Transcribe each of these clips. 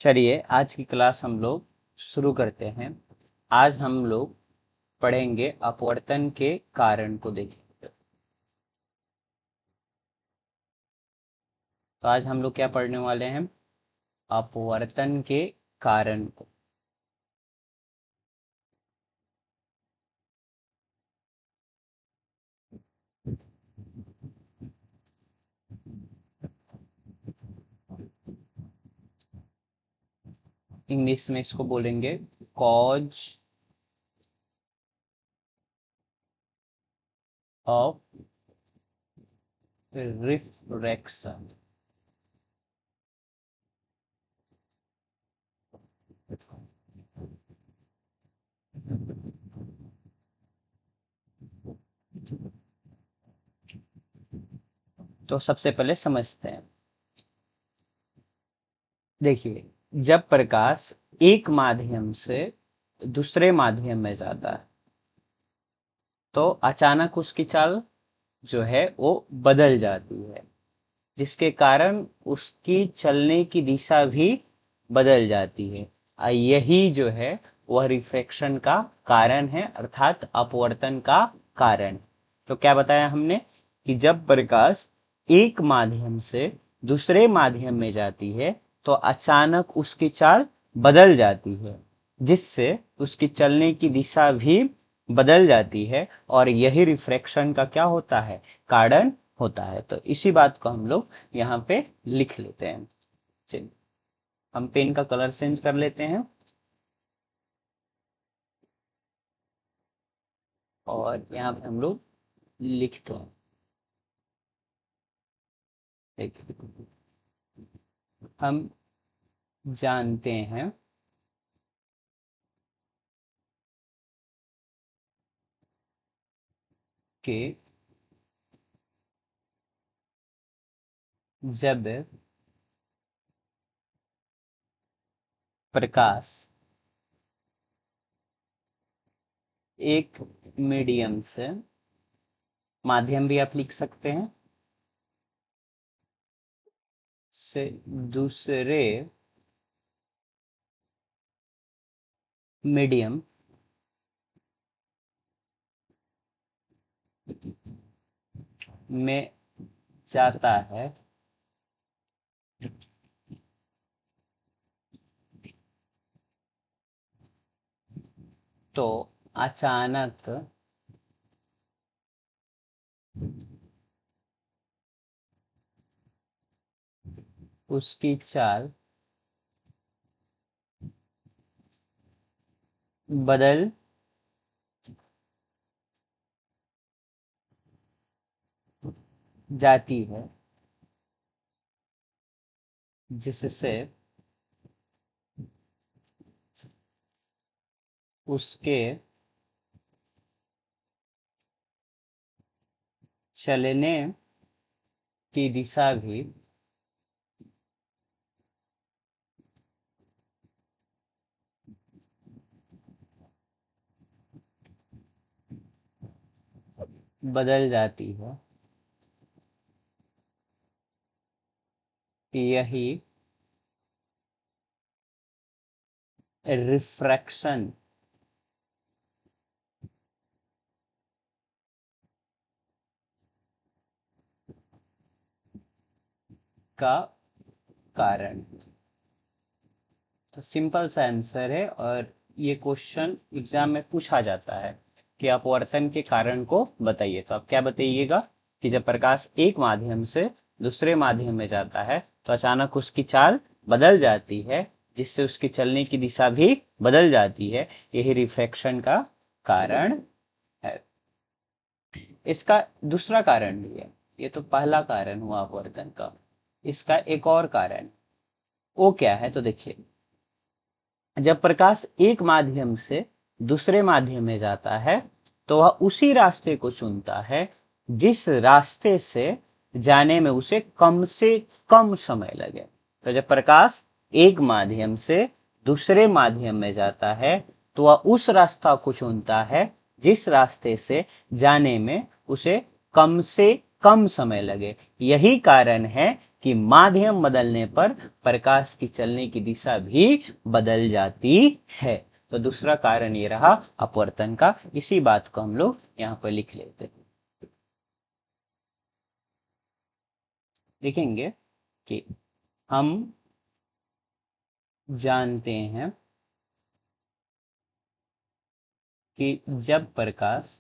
चलिए आज की क्लास हम लोग शुरू करते हैं। आज हम लोग पढ़ेंगे अपवर्तन के कारण को देखेंगे। तो आज हम लोग क्या पढ़ने वाले हैं? अपवर्तन के कारण को। इंग्लिश में इसको बोलेंगे कॉज ऑफ रिफ्रैक्शन। तो सबसे पहले समझते हैं। देखिए, जब प्रकाश एक माध्यम से दूसरे माध्यम में जाता है तो अचानक उसकी चाल जो है वो बदल जाती है, जिसके कारण उसकी चलने की दिशा भी बदल जाती है। यही जो है वह रिफ्रैक्शन का कारण है, अर्थात अपवर्तन का कारण। तो क्या बताया हमने कि जब प्रकाश एक माध्यम से दूसरे माध्यम में जाती है तो अचानक उसकी चाल बदल जाती है, जिससे उसकी चलने की दिशा भी बदल जाती है, और यही रिफ्रैक्शन का क्या होता है? कारण होता है। तो इसी बात को हम लोग यहाँ पे लिख लेते हैं। चलिए हम पेन का कलर चेंज कर लेते हैं और यहाँ पे हम लोग लिखते हैं। देखिए, हम जानते हैं कि जब प्रकाश एक मीडियम से, माध्यम भी आप लिख सकते हैं, से दूसरे मीडियम में जाता है तो अचानक उसकी चाल बदल जाती है, जिससे उसके चलने की दिशा भी बदल जाती है। यही रिफ्रैक्शन का कारण। तो सिंपल सा आंसर है, और ये क्वेश्चन एग्जाम में पूछा जाता है कि अपवर्तन के कारण को बताइए। तो आप क्या बताइएगा कि जब प्रकाश एक माध्यम से दूसरे माध्यम में जाता है तो अचानक उसकी चाल बदल जाती है, जिससे उसकी चलने की दिशा भी बदल जाती है। यही रिफ्रैक्शन का कारण है। इसका दूसरा कारण भी है। ये तो पहला कारण हुआ अपवर्तन का। इसका एक और कारण, वो क्या है? तो देखिए, जब प्रकाश एक माध्यम से दूसरे माध्यम में जाता है तो वह उसी रास्ते को चुनता है जिस रास्ते से जाने में उसे कम से कम समय लगे। तो जब प्रकाश एक माध्यम से दूसरे माध्यम में जाता है तो वह उस रास्ता को चुनता है जिस रास्ते से जाने में उसे कम से कम समय लगे। यही कारण है कि माध्यम बदलने पर प्रकाश की चलने की दिशा भी बदल जाती है। तो दूसरा कारण ये रहा अपवर्तन का। इसी बात को हम लोग यहाँ पर लिख लेते हैं। देखेंगे कि हम जानते हैं कि जब प्रकाश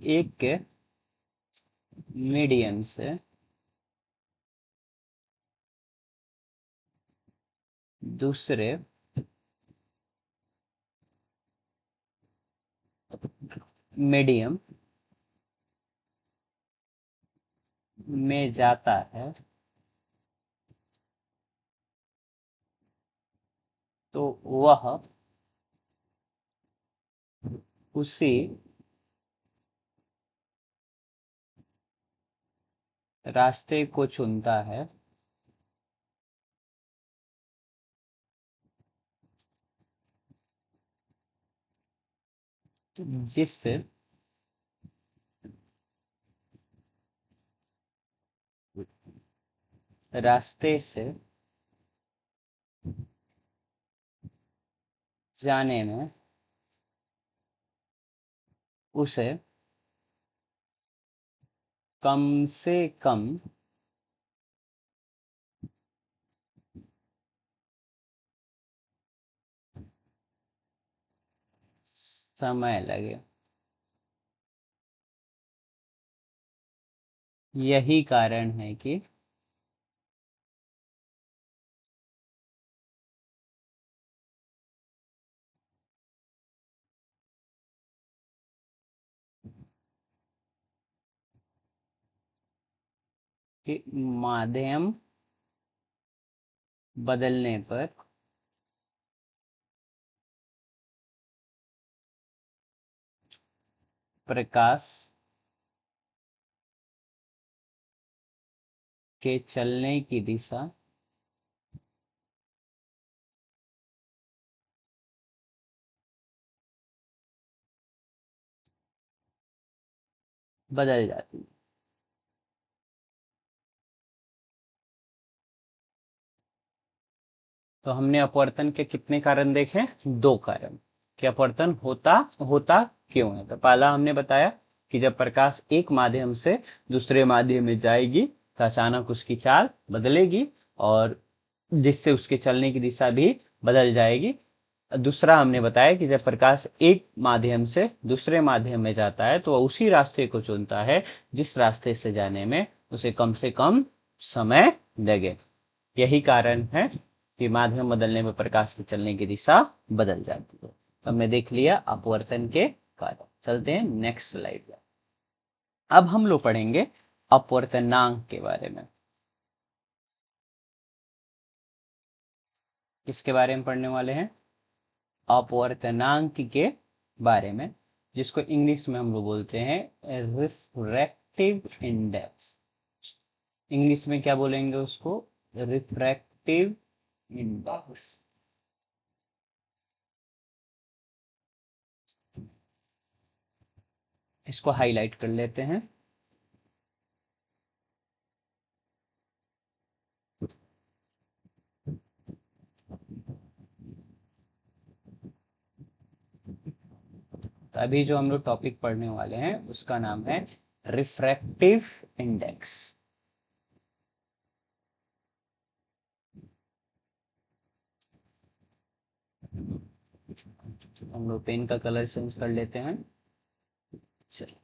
एक मीडियम से दूसरे मीडियम में जाता है तो वह उसी रास्ते को चुनता है जिस रास्ते से जाने में उसे कम से कम समय लगे। यही कारण है कि माध्यम बदलने पर प्रकाश के चलने की दिशा बदल जाती है। तो हमने अपवर्तन के कितने कारण देखे? दो कारण कि अपवर्तन होता होता क्यों है। तो पहला हमने बताया कि जब प्रकाश एक माध्यम से दूसरे माध्यम में जाएगी तो अचानक उसकी चाल बदलेगी और जिससे उसके चलने की दिशा भी बदल जाएगी। दूसरा हमने बताया कि जब प्रकाश एक माध्यम से दूसरे माध्यम में जाता है तो वह उसी रास्ते को चुनता है जिस रास्ते से जाने में उसे कम से कम समय लगे। यही कारण है कि माध्यम बदलने में प्रकाश के चलने की दिशा बदल जाती है। हमने देख लिया अपवर्तन के कारण। चलते हैं नेक्स्ट स्लाइड पर। अब हम लोग पढ़ेंगे अपवर्तनांक के बारे में। किसके बारे में पढ़ने वाले हैं? अपवर्तनांक के बारे में, जिसको इंग्लिश में हम लोग बोलते हैं रिफ्रैक्टिव इंडेक्स। इंग्लिश में क्या बोलेंगे उसको? Refractive index. इसको हाईलाइट कर लेते हैं। तो अभी जो हम लोग टॉपिक पढ़ने वाले हैं उसका नाम है रिफ्रैक्टिव इंडेक्स। हम लोग पेन का कलर चेंज कर लेते हैं। चलिए,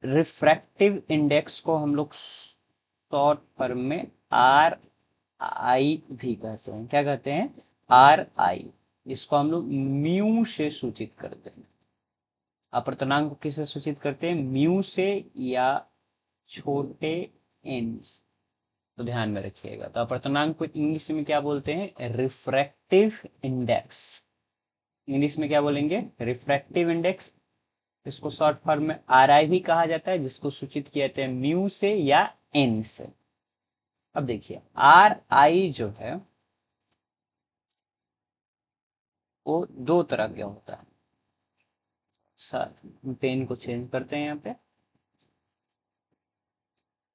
रिफ्रैक्टिव इंडेक्स को हम लोग शॉर्ट फॉर्म में आर आई भी कहते हैं। क्या कहते हैं? आर आई। इसको हम लोग म्यू से सूचित करते हैं। अपवर्तनांक को किससे सूचित करते हैं? म्यू से या छोटे एन। तो ध्यान में रखिएगा। तो अपवर्तनांक को इंग्लिश में क्या बोलते हैं? Refractive index. इंग्लिश में क्या बोलेंगे? Refractive index. इसको शॉर्ट फॉर्म में आर आई भी कहा जाता है, जिसको सूचित किया जाता है म्यू से या एन से। अब देखिए आर आई जो है वो दो तरह का होता है। पेन को चेंज करते हैं यहाँ पे।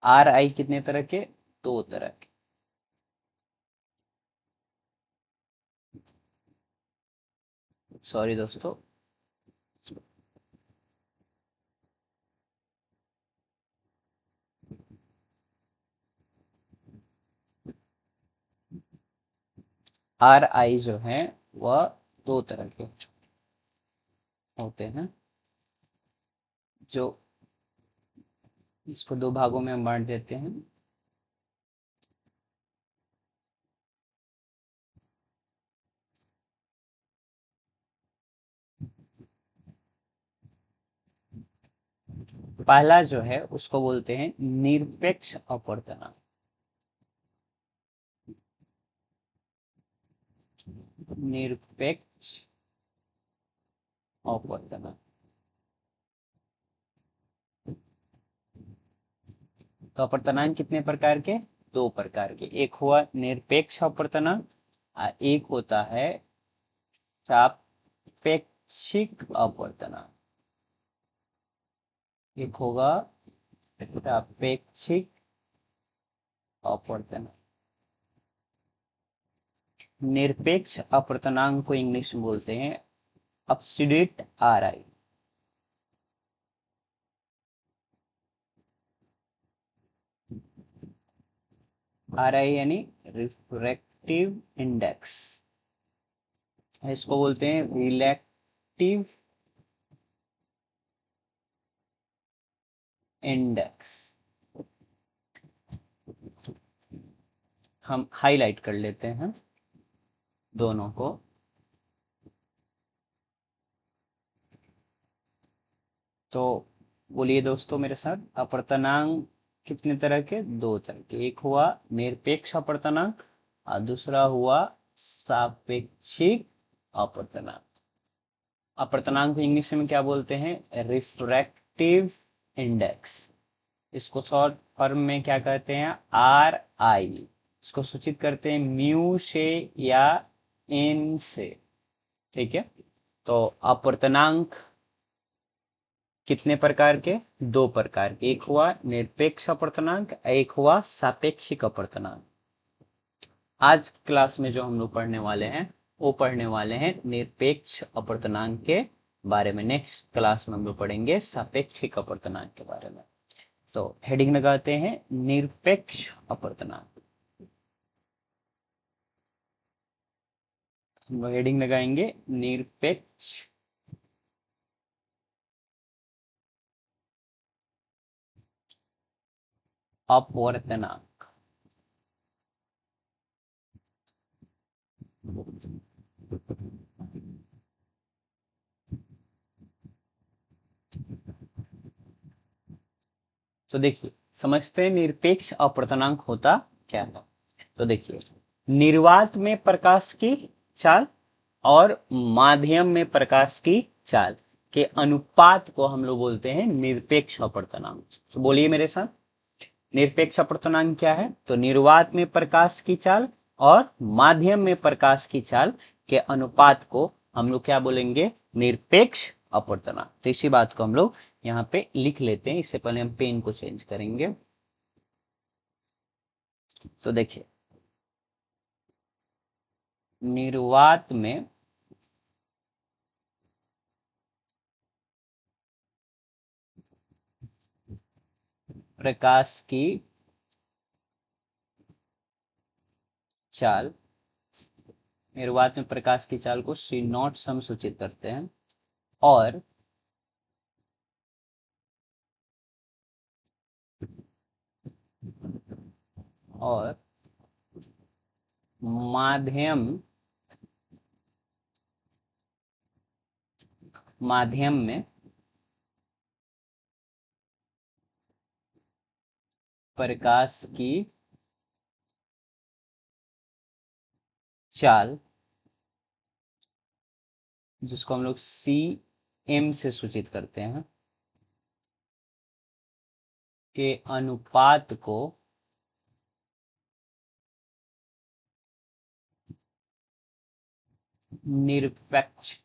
आर आई कितने तरह के? दो तरह के। सॉरी दोस्तों, आर आई जो है वह दो तरह के होते हैं, जो इसको दो भागों में हम बांट देते हैं। पहला जो है उसको बोलते हैं निरपेक्ष अपवर्तनांक। निरपेक्ष अपवर्तनांक। तो अपवर्तनांक कितने प्रकार के? दो प्रकार के। एक हुआ निरपेक्ष अपवर्तनांक, एक होता है सापेक्षिक अपवर्तनांक। एक होगा सापेक्षिक अपवर्तनांक। निरपेक्ष अपवर्तनांक को इंग्लिश में बोलते हैं एब्सोल्यूट आर आई। आर आई यानी रिफ्रैक्टिव इंडेक्स, इसको बोलते हैं रिलेटिव इंडेक्स। हम हाईलाइट कर लेते हैं दोनों को। तो बोलिए दोस्तों मेरे साथ, अपवर्तनांक कितने तरह के? दो तरह के। एक हुआ निरपेक्ष अपवर्तनांक और दूसरा हुआ सापेक्षिक अपवर्तनांक। अपवर्तनांक को इंग्लिश में क्या बोलते हैं? Refractive index. इसको शॉर्ट फॉर्म में क्या कहते हैं? आर आई। इसको सूचित करते हैं म्यू से या एन से। ठीक है, तो अपवर्तनांक कितने प्रकार के? दो प्रकार के। एक हुआ निरपेक्ष अपवर्तनांक, एक हुआ सापेक्षिक अपवर्तनांक। आज क्लास में जो हम लोग पढ़ने वाले हैं वो पढ़ने वाले हैं निरपेक्ष अपवर्तनांक के बारे में। नेक्स्ट क्लास में हम लोग पढ़ेंगे सापेक्षिक अपवर्तनांक के बारे में। तो हेडिंग लगाते हैं निरपेक्ष अपवर्तनांक। हम लोग हेडिंग लगाएंगे निरपेक्ष अपवर्तनांक। तो देखिए, समझते हैं निरपेक्ष अपवर्तनांक होता क्या है। तो देखिए, निर्वात में प्रकाश की चाल और माध्यम में प्रकाश की चाल के अनुपात को हम लोग बोलते हैं निरपेक्ष अपवर्तनांक। तो बोलिए मेरे साथ, निरपेक्ष अपवर्तनांक क्या है? तो निर्वात में प्रकाश की चाल और माध्यम में प्रकाश की चाल के अनुपात को हम लोग क्या बोलेंगे? निरपेक्ष अपवर्तनांक। तो इसी बात को हम लोग यहाँ पे लिख लेते हैं। इससे पहले हम पेन को चेंज करेंगे। तो देखिए, निर्वात में प्रकाश की चाल, निर्वात में प्रकाश की चाल को सी नॉट से हम सूचित करते हैं, और और माध्यम माध्यम में प्रकाश की चाल, जिसको हम लोग सी एम से सूचित करते हैं, के अनुपात को निरपेक्ष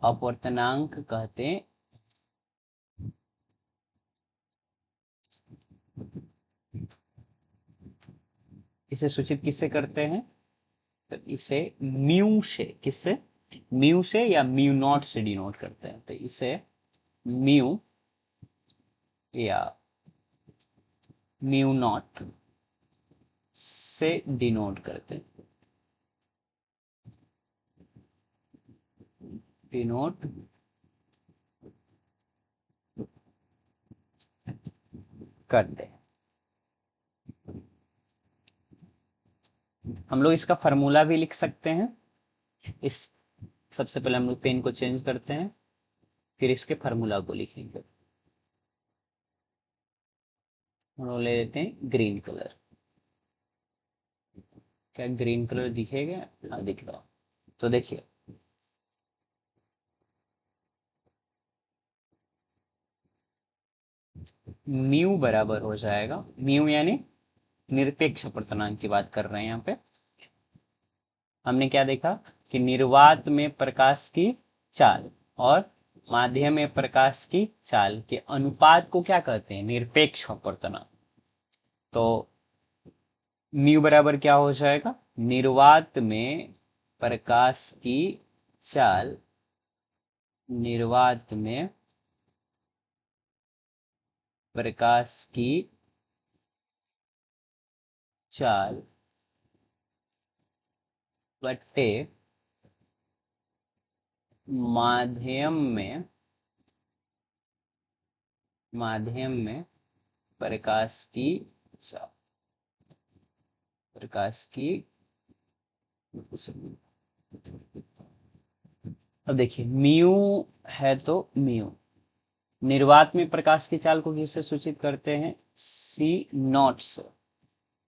अपवर्तनांक कहते हैं। इसे सूचित किससे करते हैं? तो इसे म्यू से, किससे? म्यू से या म्यू नॉट से डिनोट करते हैं। तो इसे म्यू या म्यू नॉट से डिनोट करते हैं, डिनोट करते हैं। हम लोग इसका फॉर्मूला भी लिख सकते हैं। इस सबसे पहले हम लोग पेन को चेंज करते हैं, फिर इसके फार्मूला को लिखेंगे। हम लोग ले लेते हैं ग्रीन कलर। क्या ग्रीन कलर दिखेगा? हाँ, दिख रहा। तो देखिए, म्यू बराबर हो जाएगा, म्यू यानी निरपेक्ष अपवर्तनांक की बात कर रहे हैं यहाँ पे। हमने क्या देखा कि निर्वात में प्रकाश की चाल और माध्यम में प्रकाश की चाल के अनुपात को क्या कहते हैं? निरपेक्ष अपवर्तनांक। तो म्यू बराबर क्या हो जाएगा? निर्वात में प्रकाश की चाल, निर्वात में प्रकाश की चाल बट्टे माध्यम में प्रकाश की चाल, प्रकाश की। अब देखिए, म्यू है तो म्यू, निर्वात में प्रकाश की चाल को किससे सूचित करते हैं? सी नॉट से,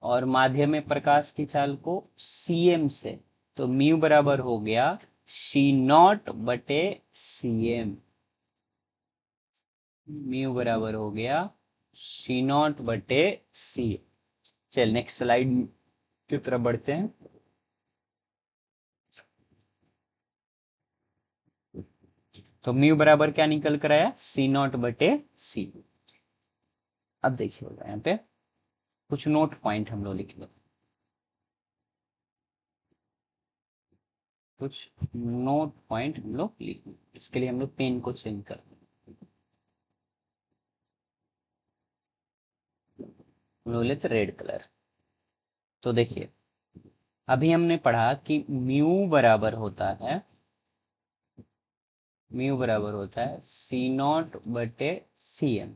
और माध्यम में प्रकाश की चाल को सी एम से। तो म्यू बराबर हो गया सी नॉट बटे सी एम। म्यू बराबर हो गया सी नॉट बटे सी। चल नेक्स्ट स्लाइड की तरफ बढ़ते हैं। तो म्यू बराबर क्या निकल कर आया? सी नॉट बटे सी। अब देखिए यहाँ पे कुछ नोट पॉइंट हम लोग लिख लें, कुछ नोट पॉइंट हम लोग लिख। इसके लिए हम लोग पेन को चेंज कर हम लोग लेते रेड कलर। तो देखिए, अभी हमने पढ़ा कि म्यू बराबर होता है, म्यू बराबर होता है सी नॉट बटे सी एम।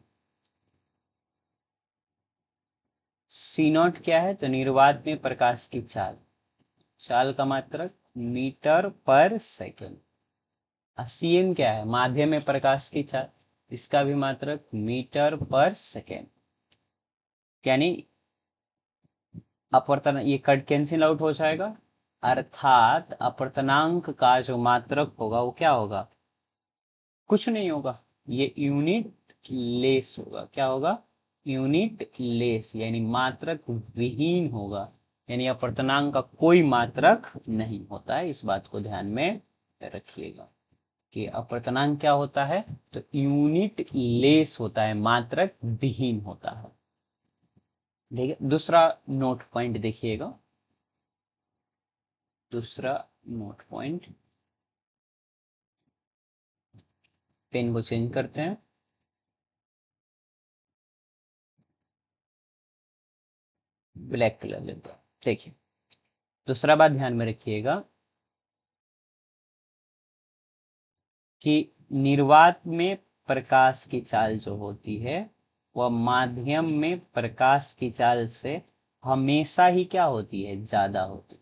सी नॉट क्या है? तो निर्वात में प्रकाश की चाल, चाल का मात्रक मीटर पर सेकेंड। सी एम क्या है? माध्यम में प्रकाश की चाल, इसका भी मात्रक मीटर पर सेकेंड। यानी अपवर्तन, ये कट कैंसिल आउट हो जाएगा, अर्थात अपवर्तनांक का जो मात्रक होगा वो क्या होगा? कुछ नहीं होगा, ये यूनिट लेस होगा। क्या होगा? यूनिट लेस, यानी मात्रक विहीन होगा। यानी अपवर्तनांक का कोई मात्रक नहीं होता है। इस बात को ध्यान में रखिएगा कि अपवर्तनांक क्या होता है? तो यूनिट लेस होता है, मात्रक विहीन होता है। ठीक है, दूसरा नोट पॉइंट देखिएगा, दूसरा नोट पॉइंट। पेन को चेंज करते हैं, ब्लैक कलर लेते हैं। देखिए, दूसरा बात ध्यान में रखिएगा कि निर्वात में प्रकाश की चाल जो होती है वह माध्यम में प्रकाश की चाल से हमेशा ही क्या होती है? ज्यादा होती है।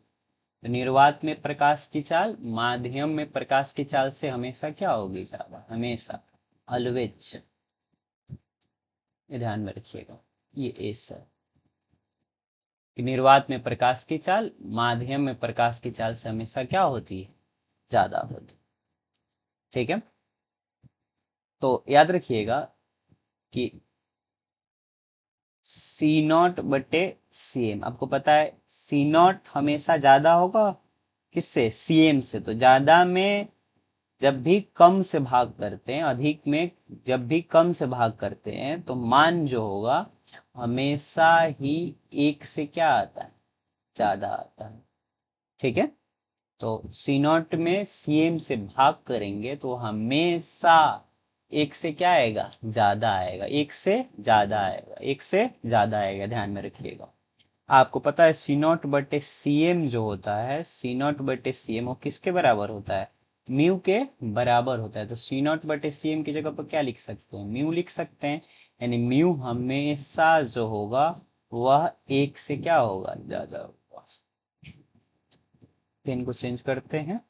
तो निर्वात में प्रकाश की चाल माध्यम में प्रकाश की चाल से हमेशा क्या होगी? ज्यादा, हमेशा, ऑलवेज। ये ध्यान में रखिएगा, ये एस है कि निर्वात में प्रकाश की चाल माध्यम में प्रकाश की चाल से हमेशा क्या होती है? ज्यादा होती। ठीक है, तो याद रखिएगा कि सी नॉट बटे सी एम। आपको पता है सी नॉट हमेशा ज्यादा होगा किससे, सी एम से। तो ज्यादा में जब भी कम से भाग करते हैं, अधिक में जब भी कम से भाग करते हैं, तो मान जो होगा हमेशा ही एक से क्या आता है, ज्यादा आता है। ठीक है, तो सी नॉट में सी एम से भाग करेंगे तो हमेशा एक से क्या आएगा, ज्यादा आएगा, एक से ज्यादा आएगा, एक से ज्यादा आएगा, ध्यान में रखिएगा। आपको पता है सी नॉट बटे सी एम जो होता है, सी नॉट बटे सी एम वो किसके बराबर होता है, म्यू के बराबर होता है। तो सी नॉट बटे सी एम की जगह पर क्या लिख सकते हैं, म्यू लिख सकते हैं। यानी म्यू हमेशा जो होगा वह एक से क्या होगा, ज्यादा होगा। तो इनको चेंज करते हैं।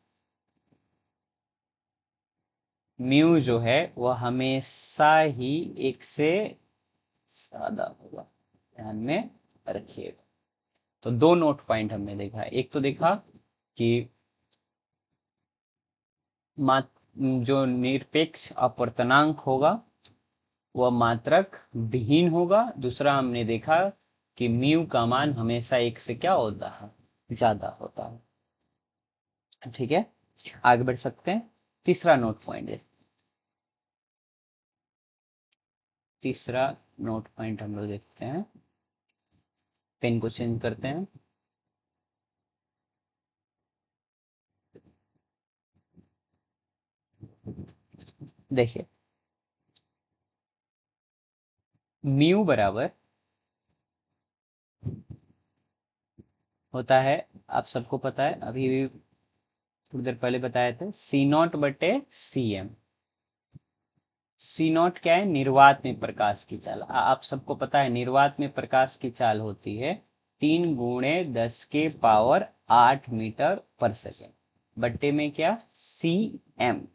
म्यू जो है वह हमेशा ही एक से ज्यादा होगा, ध्यान में रखिएगा। तो दो नोट पॉइंट हमने देखा, एक तो देखा कि जो निरपेक्ष अपवर्तनांक होगा वह मात्रक विहीन होगा। दूसरा हमने देखा कि म्यू का मान हमेशा एक से क्या होता है, ज्यादा होता है। ठीक है, आगे बढ़ सकते हैं। तीसरा नोट पॉइंट है, तीसरा नोट पॉइंट हम लोग देखते हैं। पेन को चेंज करते हैं। देखिए म्यू बराबर होता है, आप सबको पता है, अभी भी थोड़ी देर पहले बताए थे, सी नॉट बटे सी एम। सी नॉट क्या है, निर्वात में प्रकाश की चाल। आप सबको पता है निर्वात में प्रकाश की चाल होती है 3 × 10⁸ मीटर/सेकेंड, बट्टे में क्या, सी एम।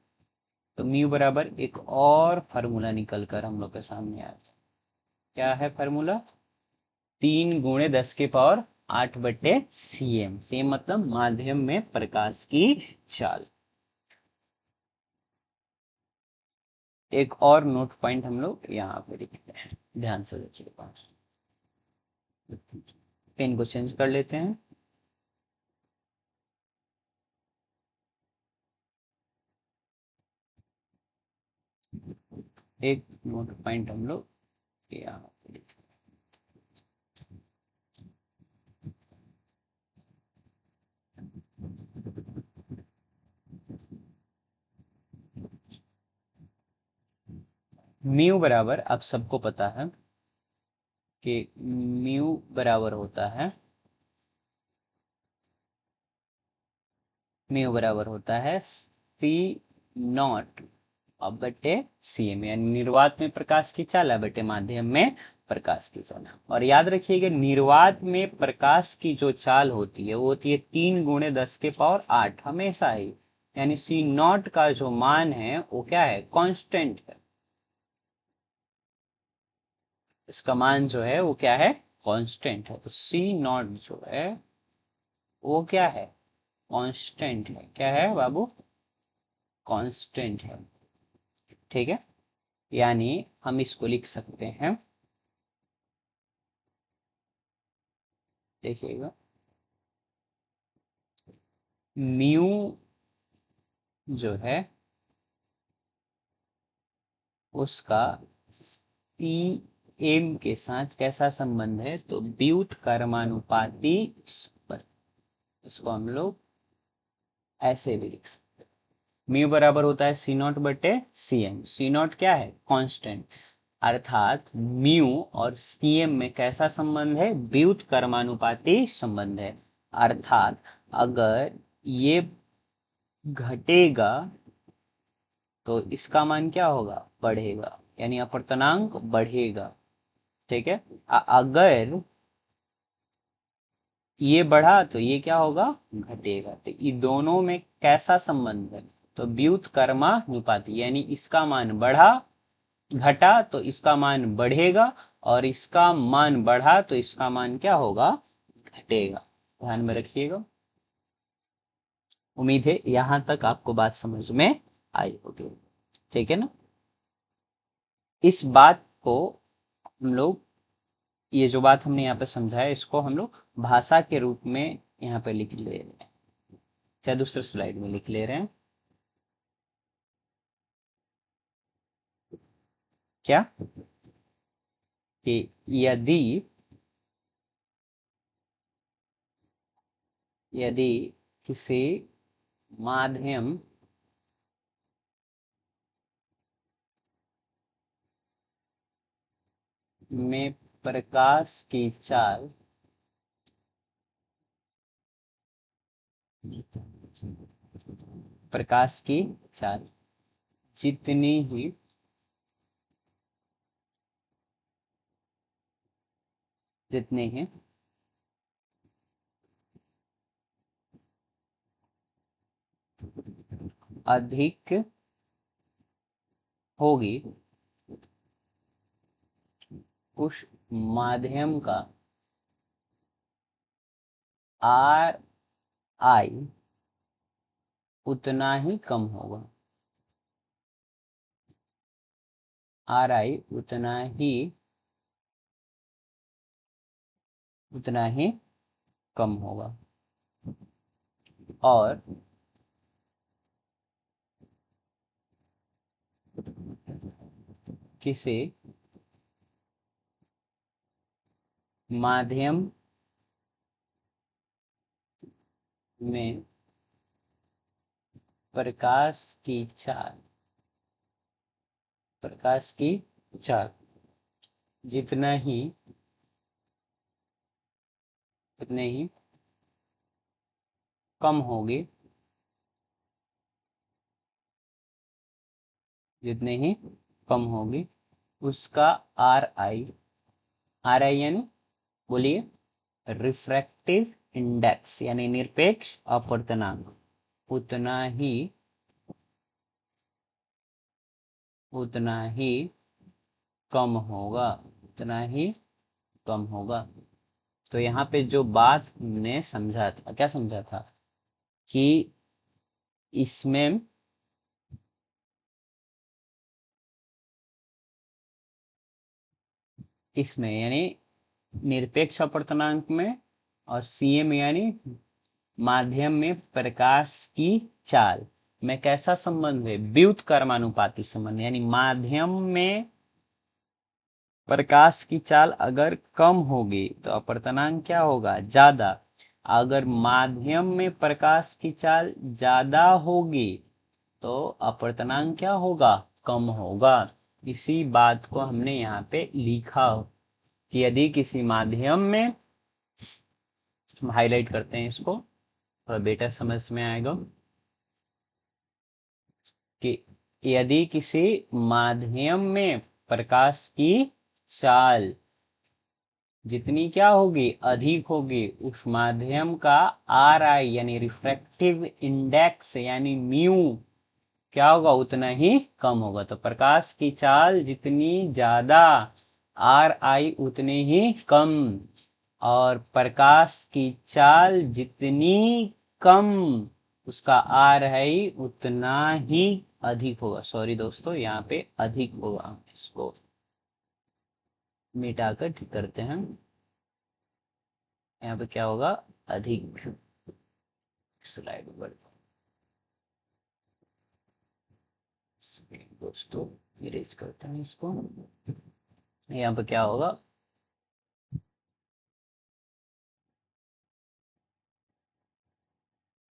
तो म्यू बराबर एक और फार्मूला निकल कर हम लोग के सामने आया। क्या है फार्मूला, 3 × 10⁸ सेम मतलब माध्यम में प्रकाश की चाल। एक और नोट पॉइंट हम लोग यहाँ पे लिखते हैं, ध्यान से देखिएगा। पेन को चेंज कर लेते हैं। एक नोट पॉइंट हम लोग यहाँ पे लिखते हैं। म्यू बराबर आप सबको पता है कि म्यू बराबर होता है, म्यू बराबर होता है सी नॉट बटे सी एम, यानी निर्वात में प्रकाश की चाल बटे माध्यम में प्रकाश की चाल। और याद रखिएगा निर्वात में प्रकाश की जो चाल होती है वो होती है 3 × 10⁸ हमेशा ही। यानी सी नॉट का जो मान है वो क्या है, कांस्टेंट है। इसका मान जो है वो क्या है, कांस्टेंट है। तो सी नॉट जो है वो क्या है, कांस्टेंट है। क्या है बाबू, कांस्टेंट है। ठीक है, यानी हम इसको लिख सकते हैं, देखिएगा म्यू जो है उसका सी एम के साथ कैसा संबंध है, तो व्युत्क्रमानुपाती संबंध। इसको हम लोग ऐसे भी लिख सकते हैं, म्यू बराबर होता है सी नॉट बटे सी एम। सी नॉट क्या है, कांस्टेंट, अर्थात म्यू और सी एम में कैसा संबंध है, व्युत्क्रमानुपाती संबंध है। अर्थात अगर ये घटेगा तो इसका मान क्या होगा, बढ़ेगा, यानी अपवर्तनांक बढ़ेगा। ठीक है, अगर ये बढ़ा तो ये क्या होगा, घटेगा। तो ये दोनों में कैसा संबंध है, तो व्युत्क्रमानुपाती, यानी इसका मान बढ़ा, घटा तो इसका मान बढ़ेगा, और इसका मान बढ़ा तो इसका मान क्या होगा, घटेगा। ध्यान में रखिएगा। उम्मीद है यहां तक आपको बात समझ में आई होगी। ठीक है ना, इस बात को हम लोग ये जो बात हमने यहाँ पे समझा है इसको हम लोग भाषा के रूप में यहाँ पे लिख ले रहे हैं, चाहे दूसरे स्लाइड में लिख ले रहे हैं। क्या कि यदि यदि किसी माध्यम में प्रकाश की चाल प्रकाश की चाल जितनी ही जितनी ही अधिक होगी उस माध्यम का आर आई उतना ही कम होगा। आर आई उतना ही कम होगा। और किसी माध्यम में प्रकाश की चाल जितने ही कम होगी जितने ही कम होगी उसका आर आई यानी बोलिए रिफ्रैक्टिव इंडेक्स यानी निरपेक्ष अपवर्तनांक उतना ही कम होगा उतना ही कम होगा। तो यहाँ पे जो बात हमने समझा था, क्या समझा था कि इसमें यानी निरपेक्ष अपवर्तनांक में और सीएम यानी माध्यम में प्रकाश की चाल में कैसा संबंध है, व्युत्क्रमानुपाती संबंध। यानी माध्यम में प्रकाश की चाल अगर कम होगी तो अपवर्तनांक क्या होगा, ज्यादा। अगर माध्यम में प्रकाश की चाल ज्यादा होगी तो अपवर्तनांक क्या होगा, कम होगा। इसी बात को हमने यहाँ पे लिखा कि यदि किसी माध्यम में, हम हाईलाइट करते हैं इसको थोड़ा बेटर समझ में आएगा, कि यदि किसी माध्यम में प्रकाश की चाल जितनी क्या होगी, अधिक होगी, उस माध्यम का आर आई यानी रिफ्रैक्टिव इंडेक्स यानी म्यू क्या होगा, उतना ही कम होगा। तो प्रकाश की चाल जितनी ज्यादा, आर आई उतनी ही कम, और प्रकाश की चाल जितनी कम उसका आर आई उतना ही अधिक होगा। सॉरी दोस्तों, यहाँ पे अधिक होगा, इसको मिटाकर ठीक करते हैं। यहाँ पे क्या होगा, अधिक। स्लाइड पर दोस्तों इरेज करते हैं इसको। यहाँ पे क्या होगा,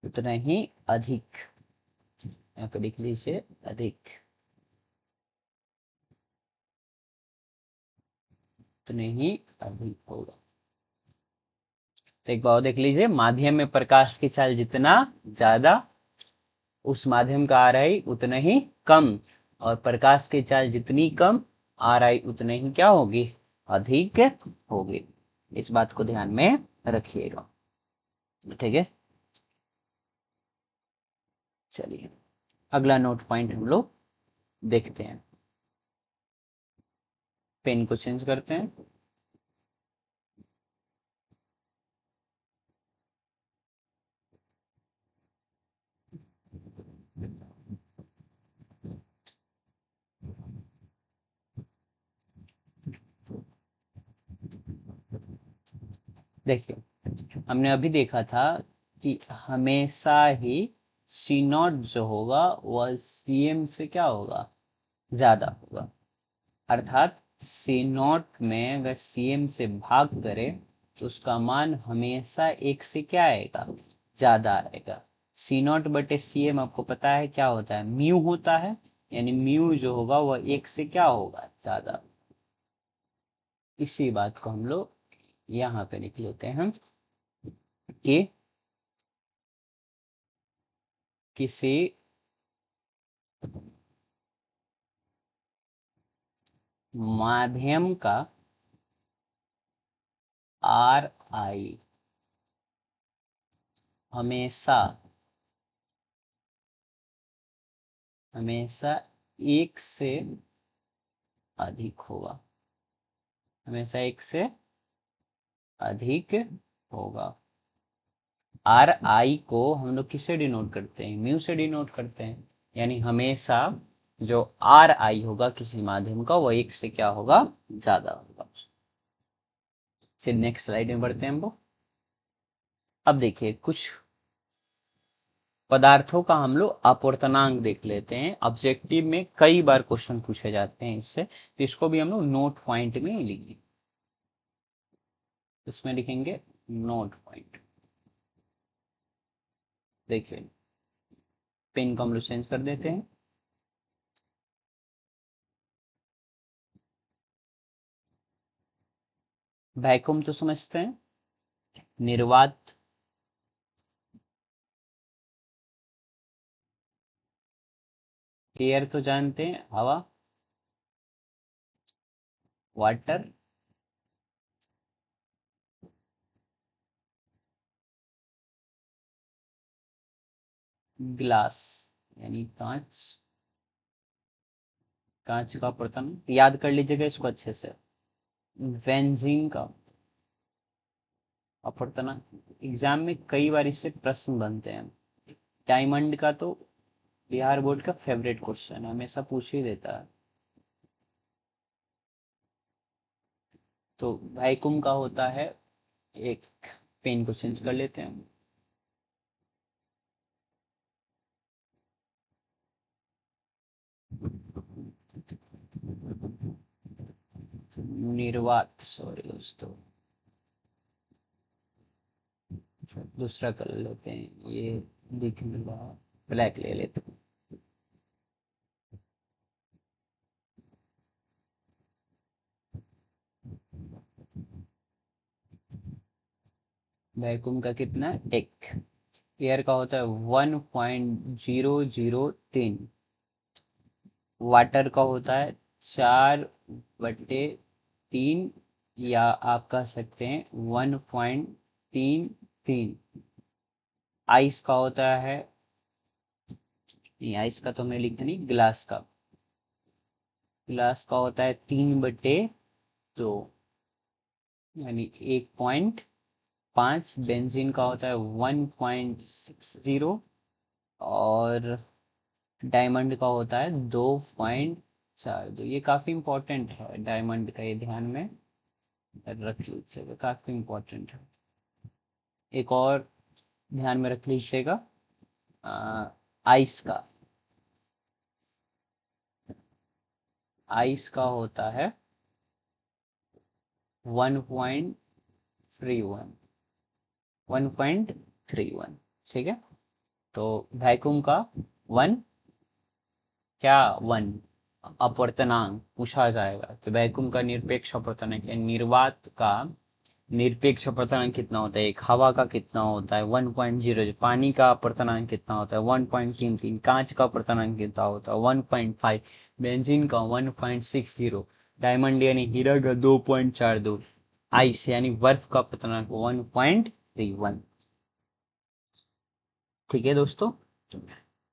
उतना ही अधिक। यहाँ पे लिख लीजिए अधिक, उतने ही अधिक होगा। तो एक बार देख लीजिए, माध्यम में प्रकाश की चाल जितना ज्यादा, उस माध्यम का आर आई उतना ही कम, और प्रकाश की चाल जितनी कम, आर आई उतने ही क्या होगी, अधिक होगी। इस बात को ध्यान में रखिएगा, ठीक है। चलिए अगला नोट पॉइंट हम लोग देखते हैं। पेन को चेंज करते हैं। देखिए हमने अभी देखा था कि हमेशा ही सी नॉट जो होगा वह सी एम से क्या होगा, ज्यादा होगा। अर्थात सी नॉट में अगर सी एम से भाग करे तो उसका मान हमेशा एक से क्या आएगा, ज्यादा आएगा। सी नॉट बटे सी एम आपको पता है क्या होता है, म्यू होता है, यानी म्यू जो होगा वह एक से क्या होगा, ज्यादा। इसी बात को हम लोग यहाँ पे लिख लेते हैं कि किसी माध्यम का आर आई हमेशा हमेशा एक से अधिक होगा, हमेशा एक से अधिक होगा। आर आई को हम लोग किससे डिनोट करते हैं, म्यू से डिनोट करते हैं। यानी हमेशा जो आर आई होगा किसी माध्यम का वो एक से क्या होगा, ज्यादा होगा। चलिए नेक्स्ट स्लाइड में बढ़ते हैं हम लोग। अब देखिए कुछ पदार्थों का हम लोग अपवर्तनांक देख लेते हैं। ऑब्जेक्टिव में कई बार क्वेश्चन पूछे जाते हैं इससे, तो इसको भी हम लोग नोट पॉइंट में लिखेंगे। इसमें लिखेंगे नोट पॉइंट। देखिए पेन को हम लोग चेंज कर देते हैं। वैक्यूम तो समझते हैं, निर्वात एयर तो जानते हैं, हवा, वाटर, ग्लास यानी कांच, कांच का अपवर्तन याद कर लीजिएगा इसको अच्छे से। बेंजीन का अपवर्तन एग्जाम में कई बार इससे प्रश्न बनते हैं। डायमंड का तो बिहार बोर्ड का फेवरेट क्वेश्चन है, हमेशा पूछ ही देता है। तो वैक्यूम का होता है, एक पेन को चेंज कर लेते हैं। निर्वात, सॉरी दोस्तों, दूसरा कलर लेते हैं, ये दिखने लगा, ब्लैक ले लेते हैं। वैक्यूम का कितना, एक। एयर का होता है 1.003। वाटर का होता है 4/3, या आप कह सकते हैं 1.33। आइस का होता है, नहीं आइस का तो मैं लिखता नहीं, ग्लास का, ग्लास का होता है 3/2, यानी 1.5। बेंजीन का होता है 1.60, और डायमंड का होता है 2.42। ये काफी इंपॉर्टेंट है, डायमंड का, ये ध्यान में रख लीजिएगा, काफी इंपॉर्टेंट है। एक और ध्यान में रख लीजिएगा, आइस का, आइस का होता है 1.31, 1.31, ठीक है। तो वैक्यूम का 1, क्या 1 अपवर्तनांक पूछा जाएगा, तो वैक्यूम का निरपेक्ष अपवर्तनांक, निर्वात का निरपेक्ष अपवर्तनांक कितना होता है, एक हवा का कितना होता है 1.0, पानी का अपवर्तनांक कितना होता है 1.33, कांच का अपवर्तनांक कितना होता है 1.5, बेंजीन का 1.60, डायमंड यानी हीरा का 2.42, आइस यानी बर्फ का अपवर्तनांक 1.31। ठीक है दोस्तों,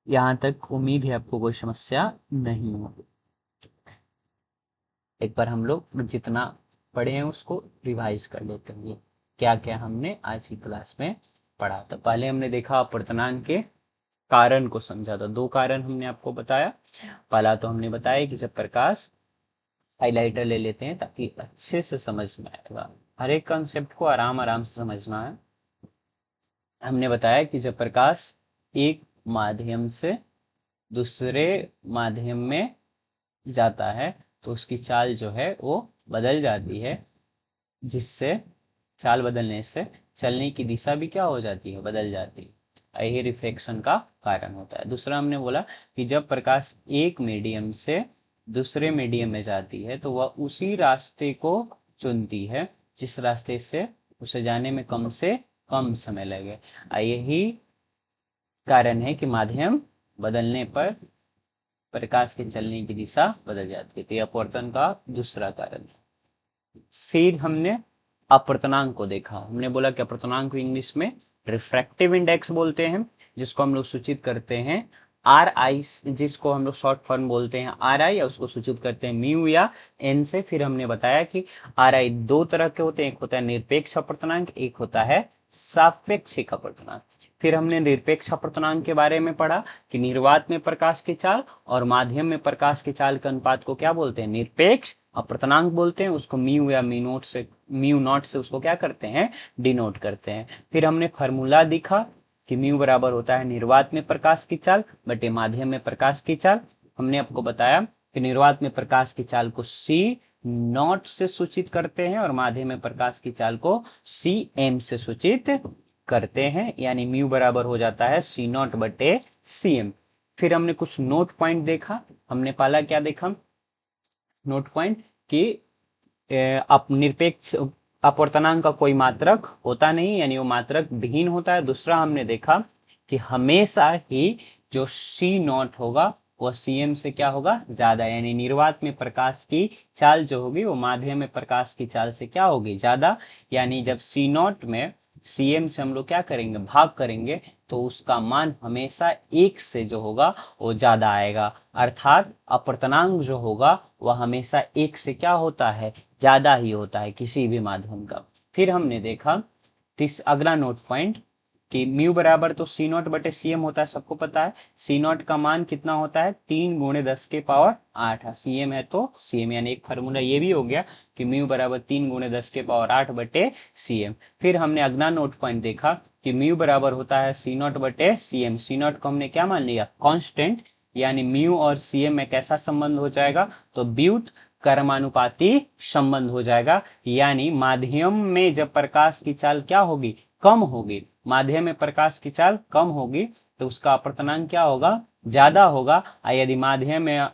यहाँ तक उम्मीद है आपको कोई समस्या नहीं होगी। एक बार हम लोग जितना पढ़े हैं उसको रिवाइज कर लेते हैं, क्या क्या हमने आज की क्लास में पढ़ा। तो पहले हमने देखा अपवर्तनांक के कारण को समझा, था 2 कारण हमने आपको बताया। पहला तो हमने बताया कि जब प्रकाश, हाइलाइटर ले लेते हैं ताकि अच्छे से समझ में आएगा, हर एक कंसेप्ट को आराम आराम से समझना है। हमने बताया कि जब प्रकाश एक माध्यम से दूसरे माध्यम में जाता है तो उसकी चाल जो है वो बदल जाती है, जिससे चाल बदलने से चलने की दिशा भी क्या हो जाती है, बदल जाती है। यही रिफ्लेक्शन का कारण होता है। दूसरा हमने बोला कि जब प्रकाश एक मीडियम से दूसरे मीडियम में जाती है तो वह उसी रास्ते को चुनती है जिस रास्ते से उसे जाने में कम से कम समय लगे। यही कारण है कि माध्यम बदलने पर प्रकाश के चलने की दिशा बदल जाती है। तो यह अपवर्तन का दूसरा कारण है। फिर हमने अपवर्तनांक को देखा। हमने बोला कि अपवर्तनांक को इंग्लिश में रिफ्रैक्टिव इंडेक्स बोलते हैं, जिसको हम लोग सूचित करते हैं आर आई, जिसको हम लोग शॉर्ट फॉर्म बोलते हैं आर आई, या उसको सूचित करते हैं म्यू या एन से। फिर हमने बताया कि आर आई दो तरह के होते हैं, एक होता है निरपेक्ष अपवर्तनांक, एक होता है सापेक्षिक अपवर्तनांक। फिर हमने निरपेक्ष अपवर्तनांक के बारे में पढ़ा कि निर्वात में प्रकाश की चाल और माध्यम में प्रकाश की चाल के अनुपात को क्या बोलते हैं, निरपेक्ष अपवर्तनांक बोलते हैं। उसको म्यू या म्यू नॉट से उसको क्या करते हैं, डिनोट करते हैं। फिर हमने फार्मूला दिखा कि म्यू बराबर होता है निर्वात में प्रकाश की चाल बटे माध्यम में प्रकाश की चाल। हमने आपको बताया कि निर्वात में प्रकाश की चाल को सी नॉट से सूचित करते हैं और माध्यम में प्रकाश की चाल को सी एम से सूचित करते हैं, यानी म्यू बराबर हो जाता है सी नॉट बटे सी एम। फिर हमने कुछ नोट पॉइंट देखा। हमने पहला क्या देखा नोट पॉइंट कि निरपेक्ष अपवर्तनांक का कोई मात्रक होता नहीं, यानी वो मात्रक विहीन होता है। दूसरा हमने देखा कि हमेशा ही जो सी नॉट होगा वह सीएम से क्या होगा, ज्यादा, यानी निर्वात में प्रकाश की चाल जो होगी वो माध्यम में प्रकाश की चाल से क्या होगी, ज्यादा। यानी जब सी नॉट में सीएम से हम लोग क्या करेंगे, भाग करेंगे, तो उसका मान हमेशा एक से जो होगा वो ज्यादा आएगा। अर्थात अपवर्तनांक जो होगा वह हमेशा एक से क्या होता है, ज्यादा ही होता है किसी भी माध्यम का। फिर हमने देखा अगला नोट पॉइंट कि म्यू बराबर तो सी नॉट बटे सी एम होता है, सबको पता है। सी नॉट का मान कितना होता है, 3 गुणे 10 के पावर 8। सी एम है तो सी एम, यानी एक फार्मूला ये भी हो गया कि म्यू बराबर 3 गुणे 10 के पावर 8 बटे सी एम। फिर हमने अगला नोट पॉइंट देखा कि म्यू बराबर होता है सी नॉट बटे सी एम। सी नॉट को हमने क्या मान लिया, कांस्टेंट, यानी म्यू और सी एम में कैसा संबंध हो जाएगा, तो व्युत कर्मानुपाती संबंध हो जाएगा। यानी माध्यम में जब प्रकाश की चाल क्या होगी, कम होगी, माध्यम में प्रकाश की चाल कम होगी तो उसका अपवर्तनांक क्या होगा, ज्यादा होगा। यदि माध्यम में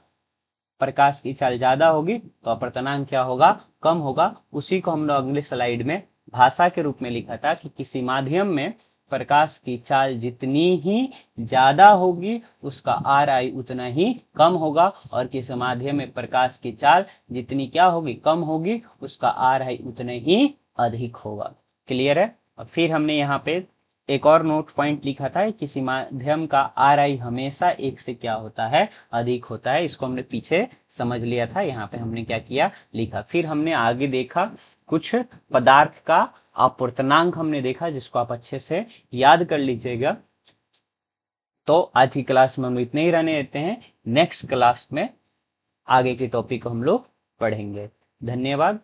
प्रकाश की चाल ज्यादा होगी तो अपवर्तनांक क्या होगा, कम होगा। उसी को हम लोग अगले स्लाइड में भाषा के रूप में लिखा था कि किसी माध्यम में प्रकाश की चाल जितनी ही ज्यादा होगी उसका आर आई उतना ही कम होगा, और किसी माध्यम में प्रकाश की चाल जितनी क्या होगी, कम होगी, उसका आर आई उतने ही अधिक होगा। क्लियर है। और फिर हमने यहाँ पे एक और नोट पॉइंट लिखा था, किसी माध्यम का आर आई हमेशा एक से क्या होता है, अधिक होता है। इसको हमने पीछे समझ लिया था, यहाँ पे हमने क्या किया, लिखा। फिर हमने आगे देखा कुछ पदार्थ का अपवर्तनांक हमने देखा, जिसको आप अच्छे से याद कर लीजिएगा। तो आज की क्लास में हम इतने ही रहने देते हैं। नेक्स्ट क्लास में आगे के टॉपिक को हम लोग पढ़ेंगे। धन्यवाद।